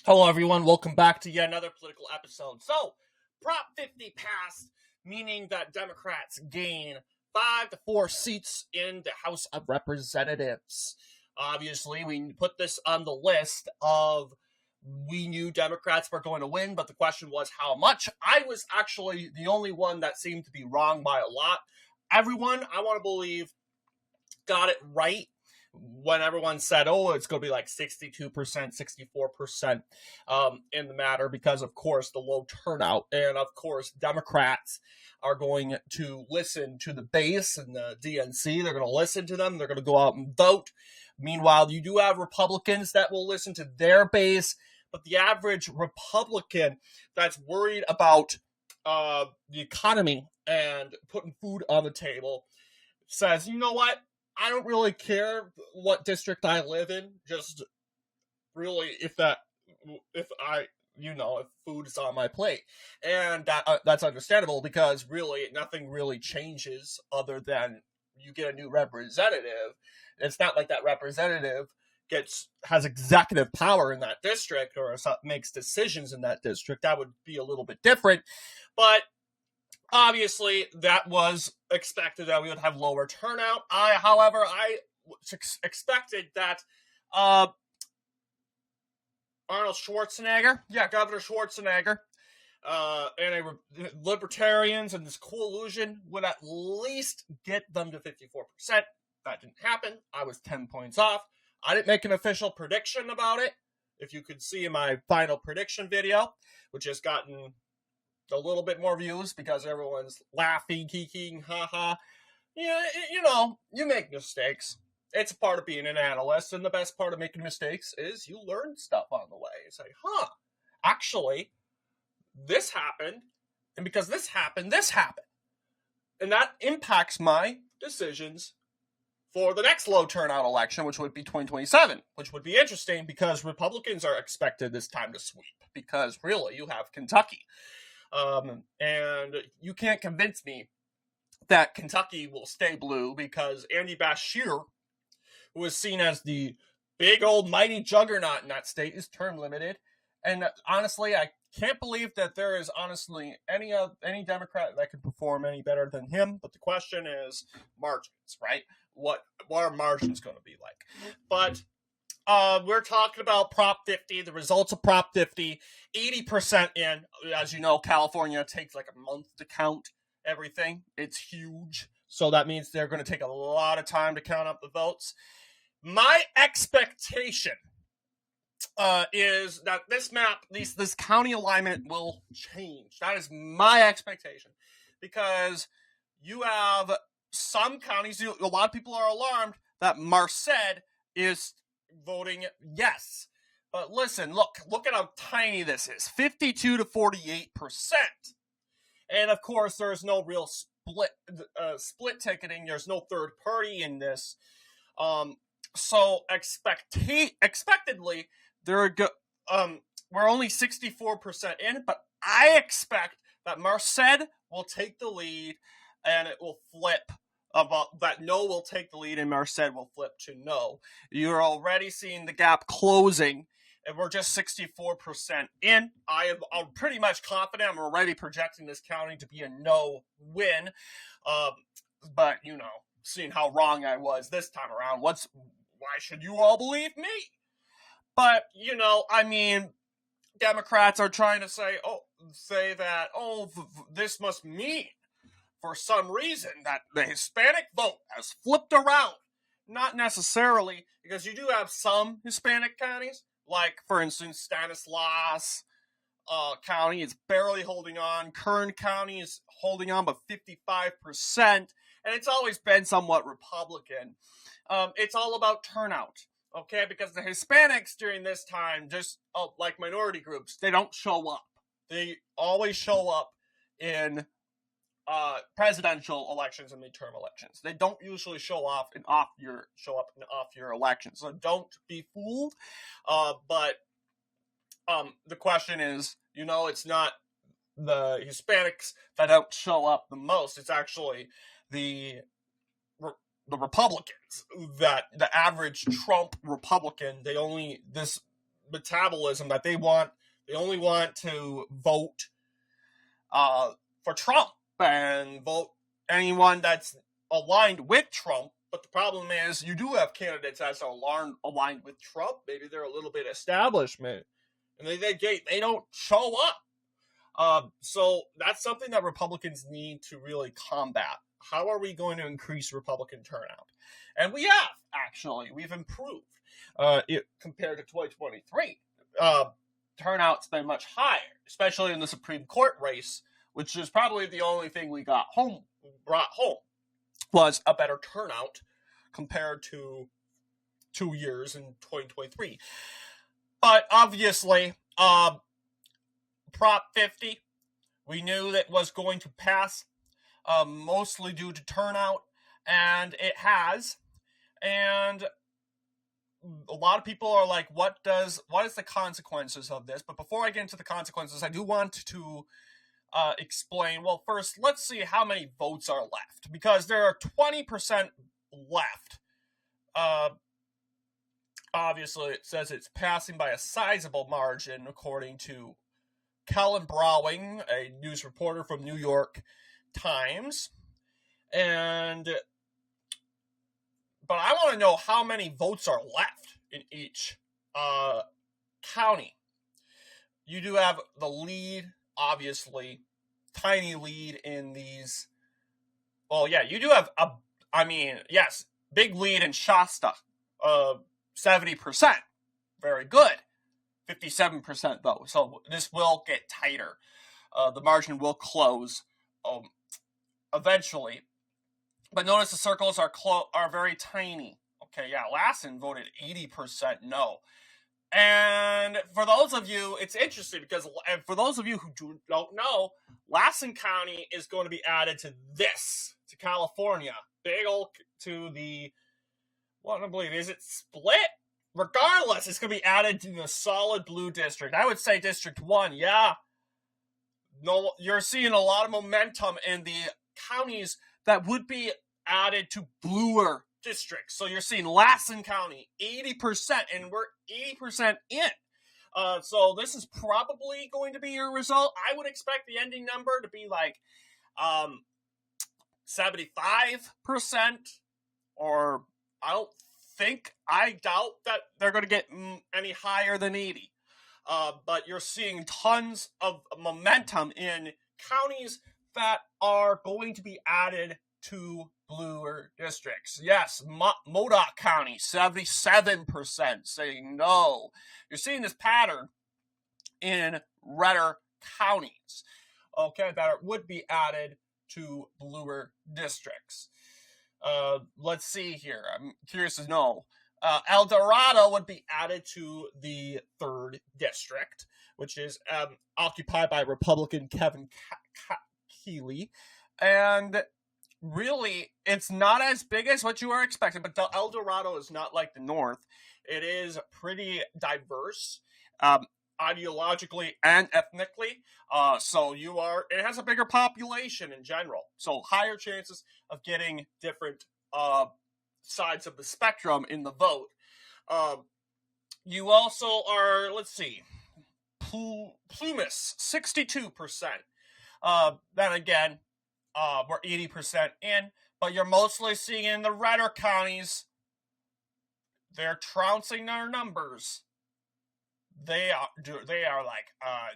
Hello, everyone. Welcome back to yet another political episode. So, Prop 50 passed, meaning that Democrats gain 5 to 4 seats in the House of Representatives. Obviously, we put this on the list of we knew Democrats were going to win, but the question was how much. I was actually the only one that seemed to be wrong by a lot. Everyone, I want to believe, got it right when everyone said, oh, it's going to be like 62%, 64% in the matter because, of course, the low turnout. And, of course, Democrats are going to listen to the base and the DNC. They're going to listen to them. They're going to go out and vote. Meanwhile, you do have Republicans that will listen to their base. But the average Republican that's worried about the economy and putting food on the table says, you know what? I don't really care what district I live in. Just really, if food is on my plate, and that's understandable because really nothing really changes other than you get a new representative. It's not like that representative has executive power in that district or makes decisions in that district. That would be a little bit different, but obviously, that was expected that we would have lower turnout. However, I expected that Governor Schwarzenegger, and libertarians and this coalition would at least get them to 54%. That didn't happen. I was 10 points off. I didn't make an official prediction about it. If you could see in my final prediction video, which has gotten a little bit more views because everyone's laughing, kikiing, haha. Yeah, you make mistakes. It's a part of being an analyst, and the best part of making mistakes is you learn stuff on the way. You say, actually, this happened, and because this happened. And that impacts my decisions for the next low turnout election, which would be 2027, which would be interesting because Republicans are expected this time to sweep because really you have Kentucky. And you can't convince me that Kentucky will stay blue because Andy Beshear, who is seen as the big old mighty juggernaut in that state, is term limited. And honestly, I can't believe that there is honestly any Democrat that could perform any better than him. But the question is margins, right? What are margins going to be like? But we're talking about Prop 50, the results of Prop 50, 80% in. As you know, California takes like a month to count everything. It's huge. So that means they're going to take a lot of time to count up the votes. My expectation is that this map, this county alignment will change. That is my expectation. Because you have some counties, a lot of people are alarmed that Merced is voting yes. But listen, look at how tiny this is. 52 to 48%. And of course, there's no real split ticketing. There's no third party in this. So expectedly, we're only 64% in, but I expect that Merced will take the lead and it will flip. That no will take the lead and Merced will flip to no. You're already seeing the gap closing, and we're just 64% in. I'm pretty much confident. I'm already projecting this county to be a no win. But, seeing how wrong I was this time around, why should you all believe me? But, Democrats are trying to say that this must mean for some reason that the Hispanic vote has flipped around. Not necessarily, because you do have some Hispanic counties, like, for instance, Stanislaus County is barely holding on. Kern County is holding on, but 55%. And it's always been somewhat Republican. It's all about turnout, okay? Because the Hispanics during this time, just like minority groups, they don't show up. They always show up in presidential elections and midterm elections. They don't usually show up in off year elections. So don't be fooled. But the question is, it's not the Hispanics that don't show up the most. It's actually the Republicans, that the average Trump Republican, this metabolism that they only want to vote for Trump and vote anyone that's aligned with Trump. But the problem is, you do have candidates that are aligned with Trump. Maybe they're a little bit establishment, and they don't show up. So that's something that Republicans need to really combat. How are we going to increase Republican turnout? And we have, actually. We've improved compared to 2023. Turnout's been much higher, especially in the Supreme Court race, which is probably the only thing we brought home, was a better turnout compared to 2 years in 2023. But obviously, Prop 50, we knew that was going to pass, mostly due to turnout, and it has. And a lot of people are like, what is the consequences of this? But before I get into the consequences, I do want to explain. Well, first, let's see how many votes are left, because there are 20% left. Obviously, it says it's passing by a sizable margin, according to Kellen Browning, a news reporter from New York Times. But I want to know how many votes are left in each county. You do have the lead, obviously, tiny lead in these. Well, yeah, you do have big lead in Shasta, 70%. Very good. 57% though, so this will get tighter. The margin will close eventually. But notice the circles are very tiny. Okay, yeah, Lassen voted 80% no. And for those of you, it's interesting because, and for those of you who don't know, Lassen County is going to be added to California. Big old, to the, what I believe, is it split? Regardless, it's going to be added to the solid blue district. I would say District 1, yeah. No, you're seeing a lot of momentum in the counties that would be added to bluer districts. So you're seeing Lassen County, 80%, and we're 80% in. So this is probably going to be your result. I would expect the ending number to be like 75%, or I doubt that they're going to get any higher than 80. But you're seeing tons of momentum in counties that are going to be added to bluer districts. Yes, Modoc County, 77% saying no. You're seeing this pattern in redder counties, okay, that would be added to bluer districts. Let's see here. I'm curious to know. El Dorado would be added to the 3rd district, which is occupied by Republican Kevin Keeley. And really, it's not as big as what you are expecting, but the El Dorado is not like the North. It is pretty diverse, ideologically and ethnically. It has a bigger population in general. So higher chances of getting different sides of the spectrum in the vote. You also are, let's see, Plumas, 62%. Then again, we're 80% in, but you're mostly seeing in the redder counties, they're trouncing their numbers. They are like,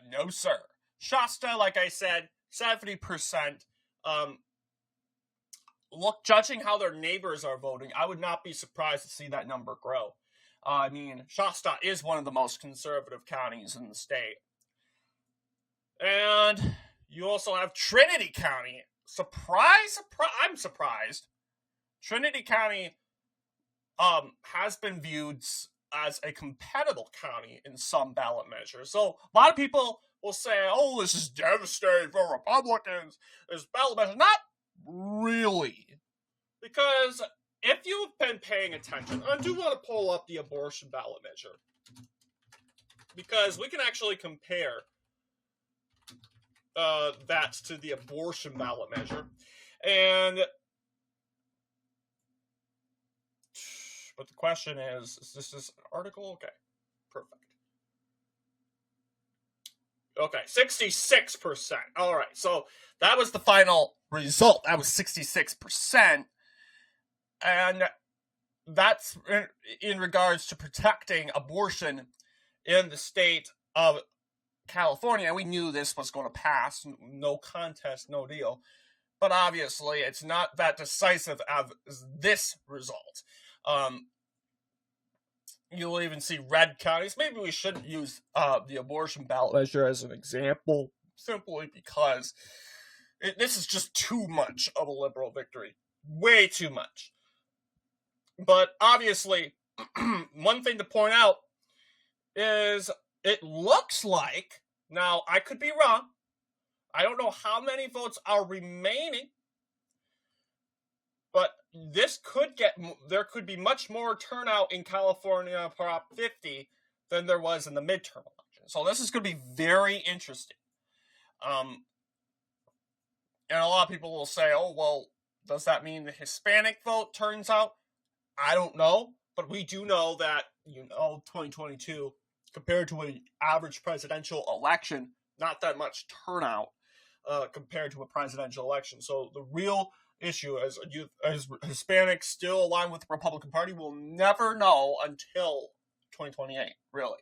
no sir. Shasta, like I said, 70%. Judging how their neighbors are voting, I would not be surprised to see that number grow. I mean, Shasta is one of the most conservative counties in the state. And you also have Trinity County. I'm surprised. Trinity County has been viewed as a competitive county in some ballot measures. So a lot of people will say, oh, this is devastating for Republicans. This ballot measure. Not really. Because if you've been paying attention, I do want to pull up the abortion ballot measure. Because we can actually compare that to the abortion ballot measure. But the question is this an article? Okay, perfect. Okay, 66%. All right, so that was the final result. That was 66%. And that's in regards to protecting abortion in the state of California. We knew this was going to pass. No contest, no deal. But obviously, it's not that decisive as this result. You'll even see red counties. Maybe we shouldn't use the abortion ballot measure as an example, simply because this is just too much of a liberal victory. Way too much. But obviously, one thing to point out is it looks like, now I could be wrong, I don't know how many votes are remaining, but there could be much more turnout in California Prop 50 than there was in the midterm election. So this is going to be very interesting. And a lot of people will say, oh, well, does that mean the Hispanic vote turns out? I don't know, but we do know that, 2022, compared to an average presidential election, not that much turnout compared to a presidential election. So the real issue as Hispanics still align with the Republican Party, we'll never know until 2028, really.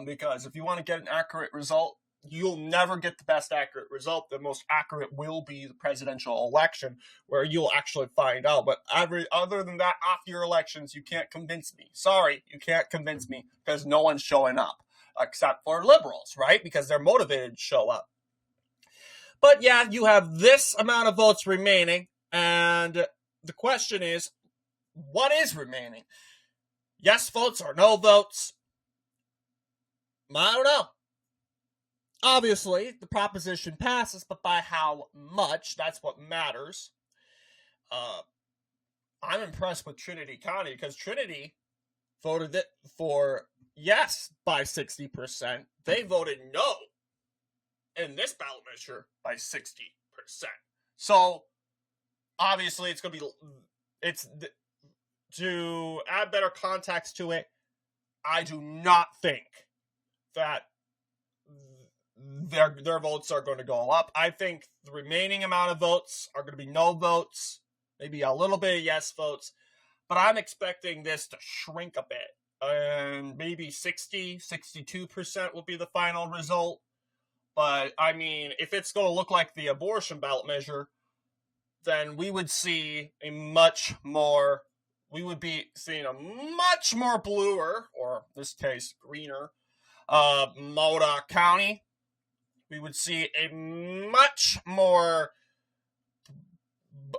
Because if you want to get an accurate result, you'll never get the best accurate result. The most accurate will be the presidential election, where you'll actually find out. But other than that, off-year elections, you can't convince me. Sorry, you can't convince me, because no one's showing up, except for liberals, right? Because they're motivated to show up. But yeah, you have this amount of votes remaining, and the question is, what is remaining? Yes votes or no votes? I don't know. Obviously, the proposition passes, but by how much? That's what matters. I'm impressed with Trinity County, because Trinity voted for yes by 60%. They voted no in this ballot measure by 60%. So, obviously, it's going to be... to add better context to it, I do not think that their votes are going to go up. I think the remaining amount of votes are going to be no votes, maybe a little bit of yes votes, but I'm expecting this to shrink a bit, and maybe 62% will be the final result. But I mean, if it's going to look like the abortion ballot measure, then we would be seeing a much more bluer, or in this case greener, Modoc County. We would see a much more,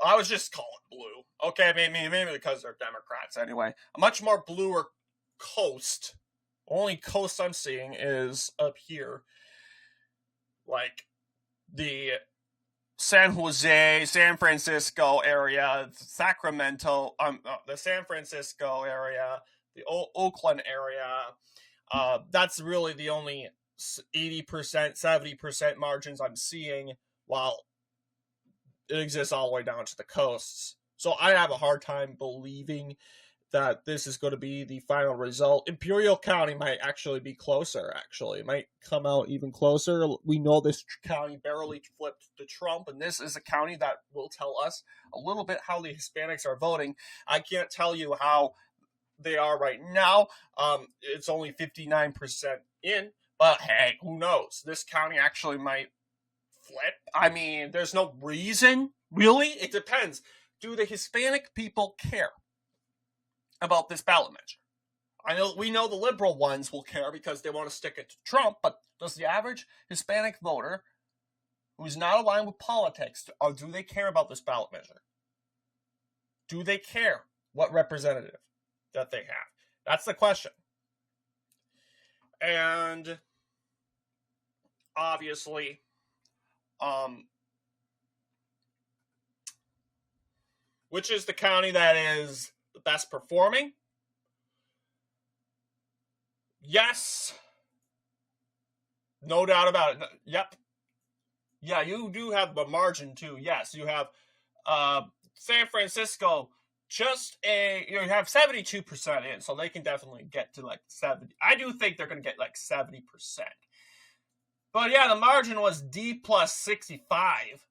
I was just calling blue. Okay, maybe because they're Democrats anyway. A much more bluer coast. Only coast I'm seeing is up here. Like the San Jose, San Francisco area, Sacramento, the San Francisco area, the Oakland area. That's really the only 80%, 70% margins I'm seeing, while it exists all the way down to the coasts. So I have a hard time believing that this is going to be the final result. Imperial County might actually be closer, actually. It might come out even closer. We know this county barely flipped to Trump, and this is a county that will tell us a little bit how the Hispanics are voting. I can't tell you how they are right now. It's only 59% in, but hey, who knows? This county actually might flip. I mean, there's no reason, really. It depends. Do the Hispanic people care about this ballot measure? We know the liberal ones will care because they want to stick it to Trump, but does the average Hispanic voter who's not aligned with politics, or do they care about this ballot measure? Do they care what representative that they have? That's the question. And obviously, which is the county that is the best performing? Yes. No doubt about it. Yep. Yeah, you do have a margin too. Yes, you have San Francisco, you have 72% in, so they can definitely get to like 70. I do think they're going to get like 70%. But yeah, the margin was D plus 65.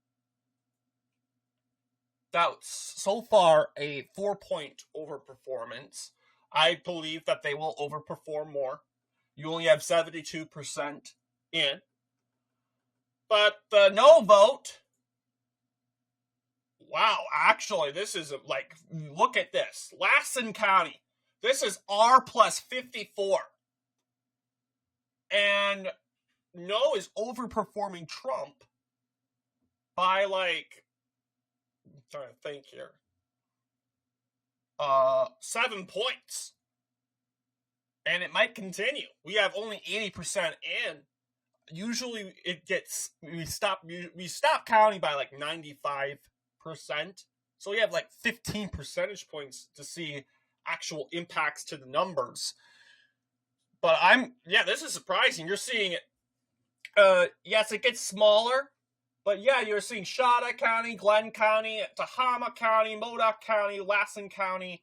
That's so far a 4-point overperformance. I believe that they will overperform more. You only have 72% in. But the no vote, wow, actually, this is like, look at this. Lassen County, this is R plus 54. And no is overperforming Trump by like, I'm trying to think here, 7 points. And it might continue. We have only 80% in. Usually it gets, we stop counting by like 95%. So we have like 15 percentage points to see actual impacts to the numbers. But this is surprising. You're seeing it, yes, it gets smaller. But yeah, you're seeing Shada County, Glenn County, Tehama County, Modoc County, Lassen County,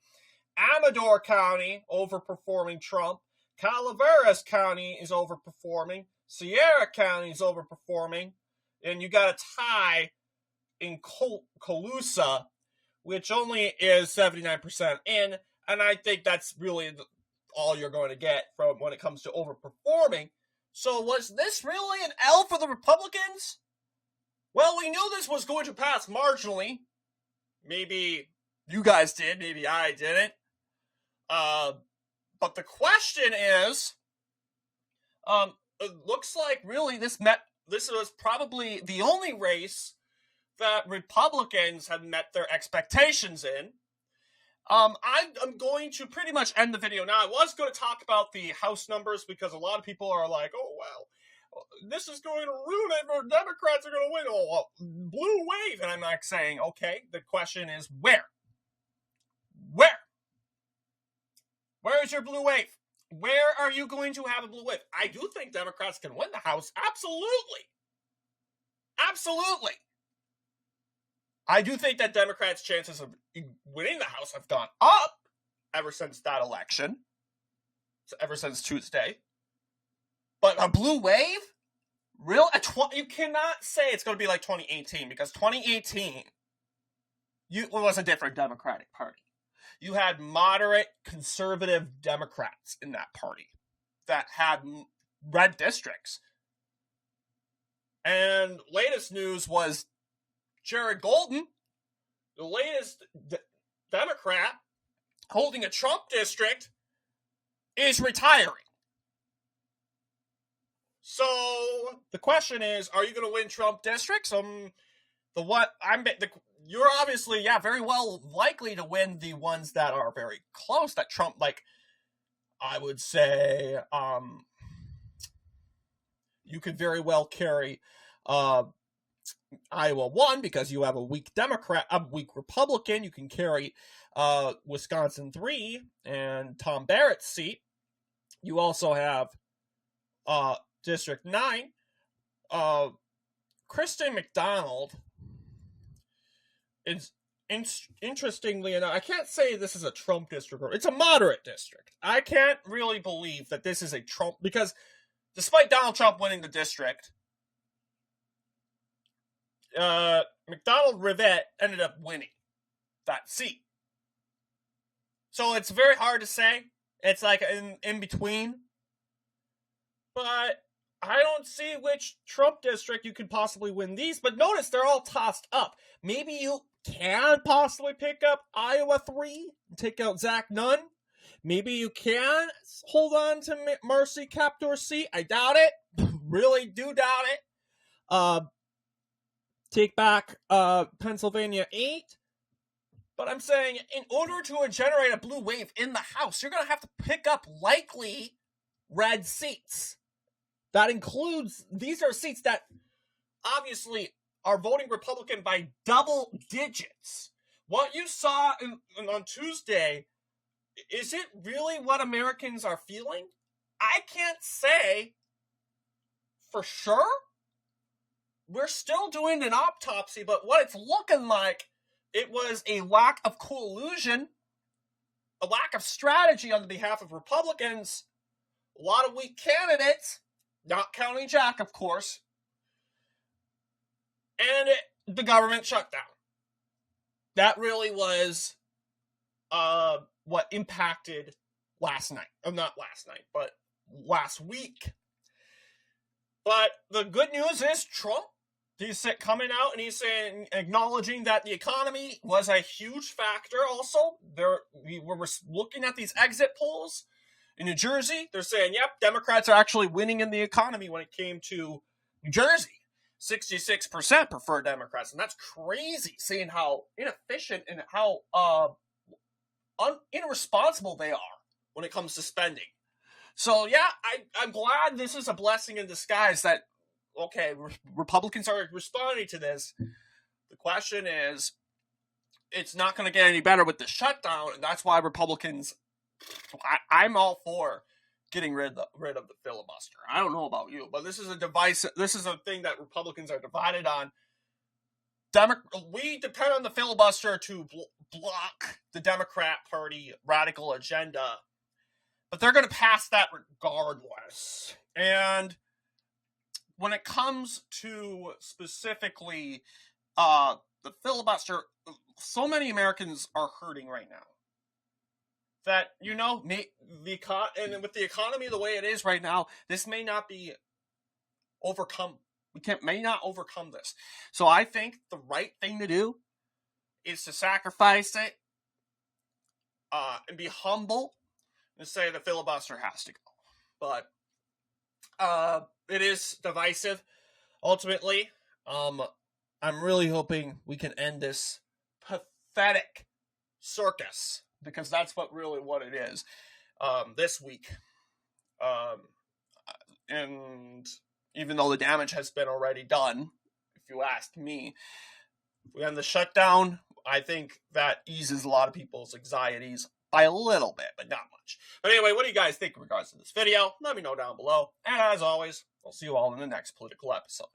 Amador County overperforming Trump. Calaveras County is overperforming. Sierra County is overperforming. And you got a tie in Colusa, which only is 79% in. And I think that's really all you're going to get from when it comes to overperforming. So was this really an L for the Republicans? Well, we knew this was going to pass marginally. Maybe you guys did, maybe I didn't. But the question is, it looks like really this was probably the only race that Republicans had met their expectations in. I'm going to pretty much end the video now. I was going to talk about the House numbers because a lot of people are like, oh, well, this is going to ruin it, or Democrats are going to win. Oh, blue wave. And I'm like saying, okay, the question is where? Where is your blue wave? Where are you going to have a blue wave? I do think Democrats can win the House. Absolutely. Absolutely. I do think that Democrats' chances of winning the House have gone up ever since that election. Ever since Tuesday. But a blue wave? Real? You cannot say it's going to be like 2018, because 2018 was a different Democratic Party. You had moderate conservative Democrats in that party that had red districts. And latest news was Jared Golden, the latest Democrat holding a Trump district, is retiring. So the question is, are you going to win Trump districts? You're obviously, very well likely to win the ones that are very close, that Trump, like, I would say, you could very well carry Iowa 1 because you have a weak Republican. You can carry Wisconsin 3 and Tom Barrett's seat. You also have District 9. Kristen McDonald is, interestingly enough, I can't say this is a Trump district, or it's a moderate district. I can't really believe that this is a Trump, because despite Donald Trump winning the district, McDonald Rivette ended up winning that seat. So it's very hard to say. It's like in between. But I don't see which Trump district you could possibly win these. But notice they're all tossed up. Maybe you can possibly pick up Iowa 3 and take out Zach Nunn. Maybe you can hold on to Marcy Kaptur's seat. I doubt it. Really do doubt it. Take back Pennsylvania 8. But I'm saying, in order to generate a blue wave in the House, you're going to have to pick up likely red seats. That includes, these are seats that obviously are voting Republican by double digits. What you saw on Tuesday, is it really what Americans are feeling? I can't say for sure. We're still doing an autopsy, but what it's looking like, it was a lack of collusion, a lack of strategy on the behalf of Republicans, a lot of weak candidates, not counting Jack, of course. And the government shut down. That really was what impacted last night. Not last night, but last week. But the good news is Trump, he's coming out and he's saying, acknowledging that the economy was a huge factor also. We were looking at these exit polls in New Jersey. They're saying, yep, Democrats are actually winning in the economy when it came to New Jersey. 66% prefer Democrats, and that's crazy, seeing how inefficient and how irresponsible they are when it comes to spending. So, yeah, I'm glad this is a blessing in disguise that, okay, Republicans are responding to this. The question is, it's not going to get any better with the shutdown, and that's why Republicans, I'm all for getting rid of the filibuster. I don't know about you, but this is a thing that Republicans are divided on. We depend on the filibuster to block the Democrat Party radical agenda, but they're going to pass that regardless. And when it comes to specifically the filibuster, so many Americans are hurting right now that, and with the economy the way it is right now, this may not be overcome. May not overcome this. So I think the right thing to do is to sacrifice it and be humble and say the filibuster has to go. But it is divisive. Ultimately, I'm really hoping we can end this pathetic circus, because that's what it is this week. And even though the damage has been already done, if you ask me, if we end the shutdown, I think that eases a lot of people's anxieties by a little bit, but not much. But anyway, what do you guys think in regards to this video? Let me know down below. And as always, I'll see you all in the next political episode.